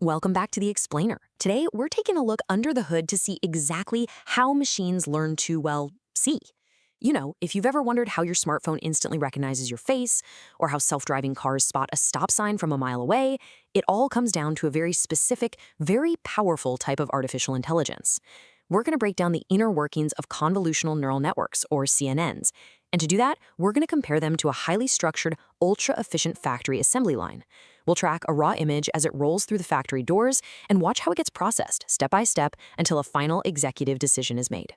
Welcome back to The Explainer. Today, we're taking a look under the hood to see exactly how machines learn to, well, see. You know, if you've ever wondered how your smartphone instantly recognizes your face, or how self-driving cars spot a stop sign from a mile away, it all comes down to a very specific, very powerful type of artificial intelligence. We're going to break down the inner workings of convolutional neural networks, or CNNs. And to do that, we're going to compare them to a highly structured, ultra-efficient factory assembly line. We'll track a raw image as it rolls through the factory doors and watch how it gets processed, step by step, until a final executive decision is made.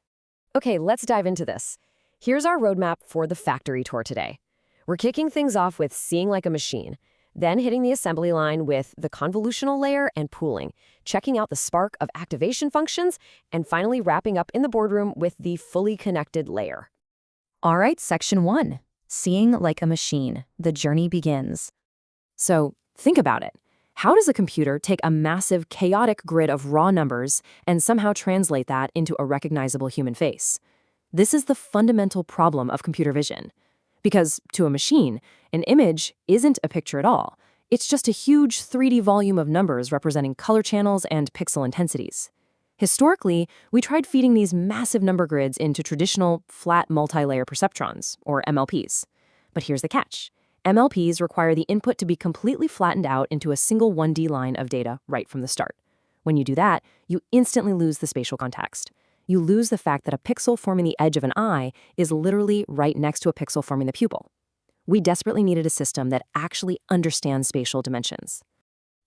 Okay, let's dive into this. Here's our roadmap for the factory tour today. We're kicking things off with seeing like a machine, then hitting the assembly line with the convolutional layer and pooling, checking out the spark of activation functions, and finally wrapping up in the boardroom with the fully connected layer. All right, section 1. Seeing like a machine. The journey begins. So, think about it. How does a computer take a massive, chaotic grid of raw numbers and somehow translate that into a recognizable human face? This is the fundamental problem of computer vision. Because, to a machine, an image isn't a picture at all. It's just a huge 3D volume of numbers representing color channels and pixel intensities. Historically, we tried feeding these massive number grids into traditional flat multilayer perceptrons, or MLPs. But here's the catch. MLPs require the input to be completely flattened out into a single 1D line of data right from the start. When you do that, you instantly lose the spatial context. You lose the fact that a pixel forming the edge of an eye is literally right next to a pixel forming the pupil. We desperately needed a system that actually understands spatial dimensions.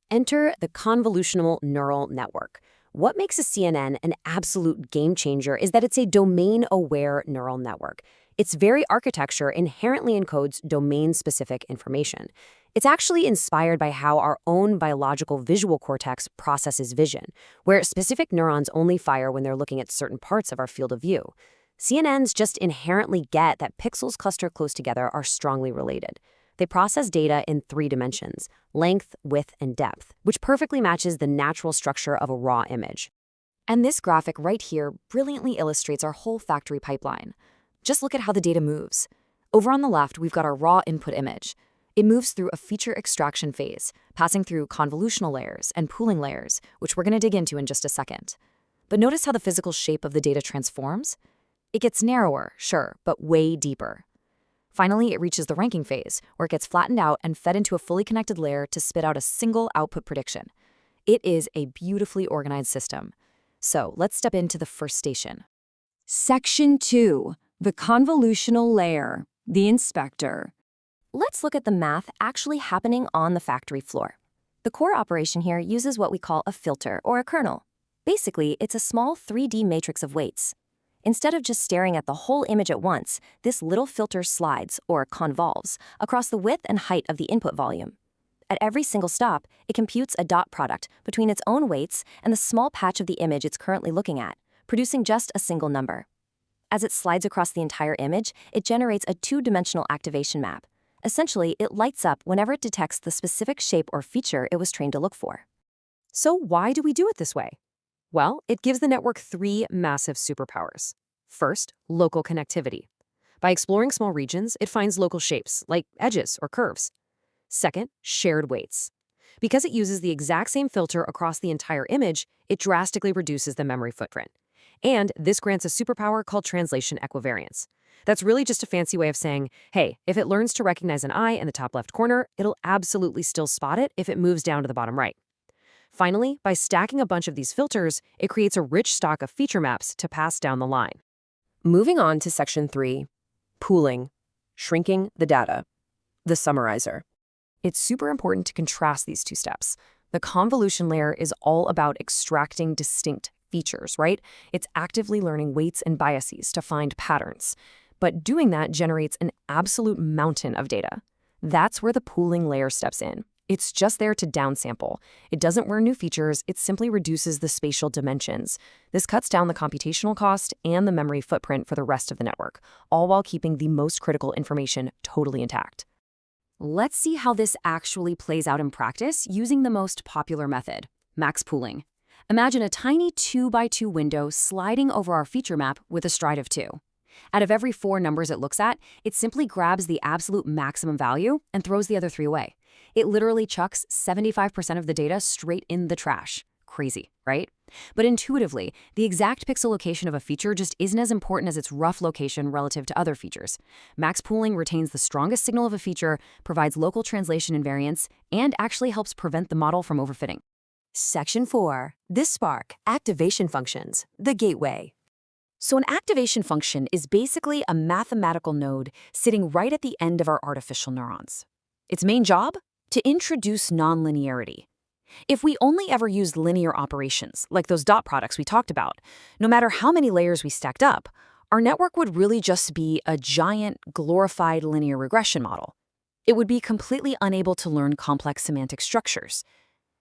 Enter the convolutional neural network. What makes a CNN an absolute game changer is that it's a domain-aware neural network. Its very architecture inherently encodes domain-specific information. It's actually inspired by how our own biological visual cortex processes vision, where specific neurons only fire when they're looking at certain parts of our field of view. CNNs just inherently get that pixels clustered close together are strongly related. They process data in 3 dimensions, length, width, and depth, which perfectly matches the natural structure of a raw image. And this graphic right here brilliantly illustrates our whole factory pipeline. Just look at how the data moves. Over on the left, we've got our raw input image. It moves through a feature extraction phase, passing through convolutional layers and pooling layers, which we're going to dig into in just a second. But notice how the physical shape of the data transforms? It gets narrower, sure, but way deeper. Finally, it reaches the ranking phase, where it gets flattened out and fed into a fully connected layer to spit out a single output prediction. It is a beautifully organized system. So let's step into the first station. Section 2. The convolutional layer, the inspector. Let's look at the math actually happening on the factory floor. The core operation here uses what we call a filter or a kernel. Basically, it's a small 3D matrix of weights. Instead of just staring at the whole image at once, this little filter slides, or convolves, across the width and height of the input volume. At every single stop, it computes a dot product between its own weights and the small patch of the image it's currently looking at, producing just a single number. As it slides across the entire image, it generates a 2-dimensional activation map. Essentially, it lights up whenever it detects the specific shape or feature it was trained to look for. So why do we do it this way? Well, it gives the network 3 massive superpowers. First, local connectivity. By exploring small regions, it finds local shapes, like edges or curves. Second, shared weights. Because it uses the exact same filter across the entire image, it drastically reduces the memory footprint. And this grants a superpower called translation equivariance. That's really just a fancy way of saying, hey, if it learns to recognize an eye in the top left corner, it'll absolutely still spot it if it moves down to the bottom right. Finally, by stacking a bunch of these filters, it creates a rich stock of feature maps to pass down the line. Moving on to section 3, pooling, shrinking the data, the summarizer. It's super important to contrast these 2 steps. The convolution layer is all about extracting distinct features, right? It's actively learning weights and biases to find patterns. But doing that generates an absolute mountain of data. That's where the pooling layer steps in. It's just there to downsample. It doesn't learn new features, it simply reduces the spatial dimensions. This cuts down the computational cost and the memory footprint for the rest of the network, all while keeping the most critical information totally intact. Let's see how this actually plays out in practice using the most popular method, max pooling. Imagine a tiny 2x2 window sliding over our feature map with a stride of 2. Out of every 4 numbers it looks at, it simply grabs the absolute maximum value and throws the other 3 away. It literally chucks 75% of the data straight in the trash. Crazy, right? But intuitively, the exact pixel location of a feature just isn't as important as its rough location relative to other features. Max pooling retains the strongest signal of a feature, provides local translation invariance, and actually helps prevent the model from overfitting. Section 4. This spark, activation functions, the gateway. So an activation function is basically a mathematical node sitting right at the end of our artificial neurons. Its main job? To introduce nonlinearity. If we only ever used linear operations, like those dot products we talked about, no matter how many layers we stacked up, our network would really just be a giant, glorified linear regression model. It would be completely unable to learn complex semantic structures.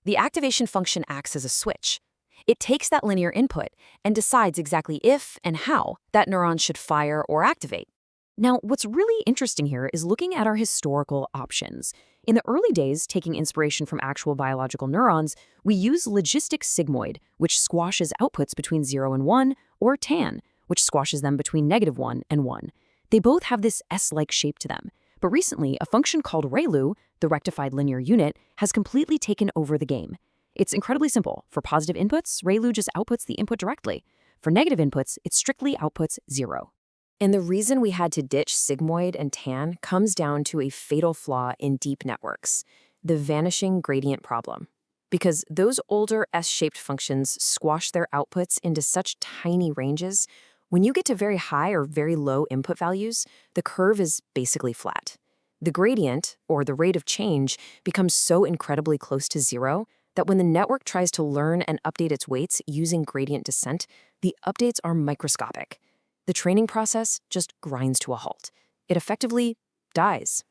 The activation function acts as a switch. It takes that linear input and decides exactly if and how that neuron should fire or activate. Now, what's really interesting here is looking at our historical options. In the early days, taking inspiration from actual biological neurons, we use logistic sigmoid, which squashes outputs between 0 and 1, or tan, which squashes them between -1 and 1. They both have this S-like shape to them. But recently, a function called ReLU, the rectified linear unit, has completely taken over the game. It's incredibly simple. For positive inputs, ReLU just outputs the input directly. For negative inputs, it strictly outputs 0. And the reason we had to ditch sigmoid and tan comes down to a fatal flaw in deep networks, the vanishing gradient problem. Because those older S-shaped functions squash their outputs into such tiny ranges, when you get to very high or very low input values, the curve is basically flat. The gradient, or the rate of change, becomes so incredibly close to 0 that when the network tries to learn and update its weights using gradient descent, the updates are microscopic. The training process just grinds to a halt. It effectively dies.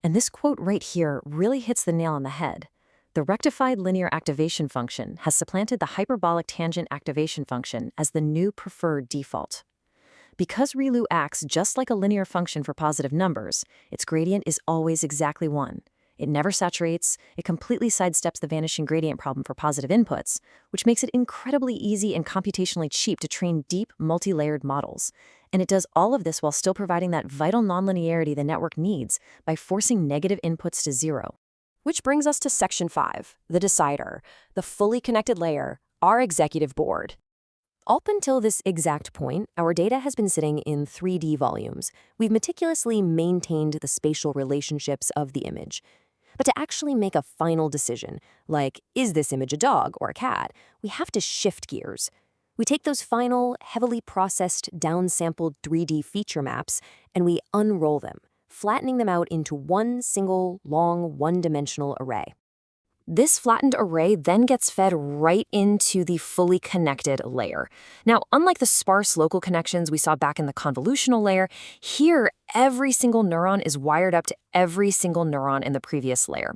And this quote right here really hits the nail on the head. The rectified linear activation function has supplanted the hyperbolic tangent activation function as the new preferred default. Because ReLU acts just like a linear function for positive numbers, its gradient is always exactly 1. It never saturates, it completely sidesteps the vanishing gradient problem for positive inputs, which makes it incredibly easy and computationally cheap to train deep, multi-layered models. And it does all of this while still providing that vital nonlinearity the network needs by forcing negative inputs to 0. Which brings us to Section 5, the decider, the fully connected layer, our executive board. Up until this exact point, our data has been sitting in 3D volumes. We've meticulously maintained the spatial relationships of the image. But to actually make a final decision, like, is this image a dog or a cat, we have to shift gears. We take those final, heavily processed, downsampled 3D feature maps, and we unroll them, flattening them out into one single, long, one-dimensional array. This flattened array then gets fed right into the fully connected layer. Now, unlike the sparse local connections we saw back in the convolutional layer, here every single neuron is wired up to every single neuron in the previous layer.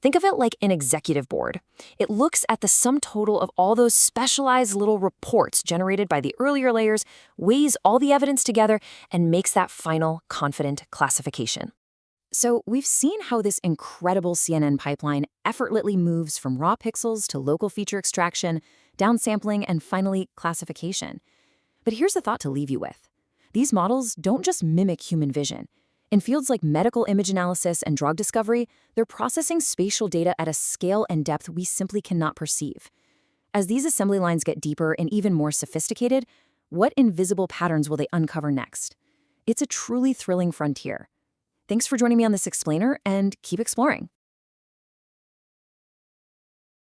Think of it like an executive board. It looks at the sum total of all those specialized little reports generated by the earlier layers, weighs all the evidence together, and makes that final, confident classification. So we've seen how this incredible CNN pipeline effortlessly moves from raw pixels to local feature extraction, downsampling, and finally classification. But here's a thought to leave you with. These models don't just mimic human vision. In fields like medical image analysis and drug discovery, they're processing spatial data at a scale and depth we simply cannot perceive. As these assembly lines get deeper and even more sophisticated, what invisible patterns will they uncover next? It's a truly thrilling frontier. Thanks for joining me on this explainer, and keep exploring.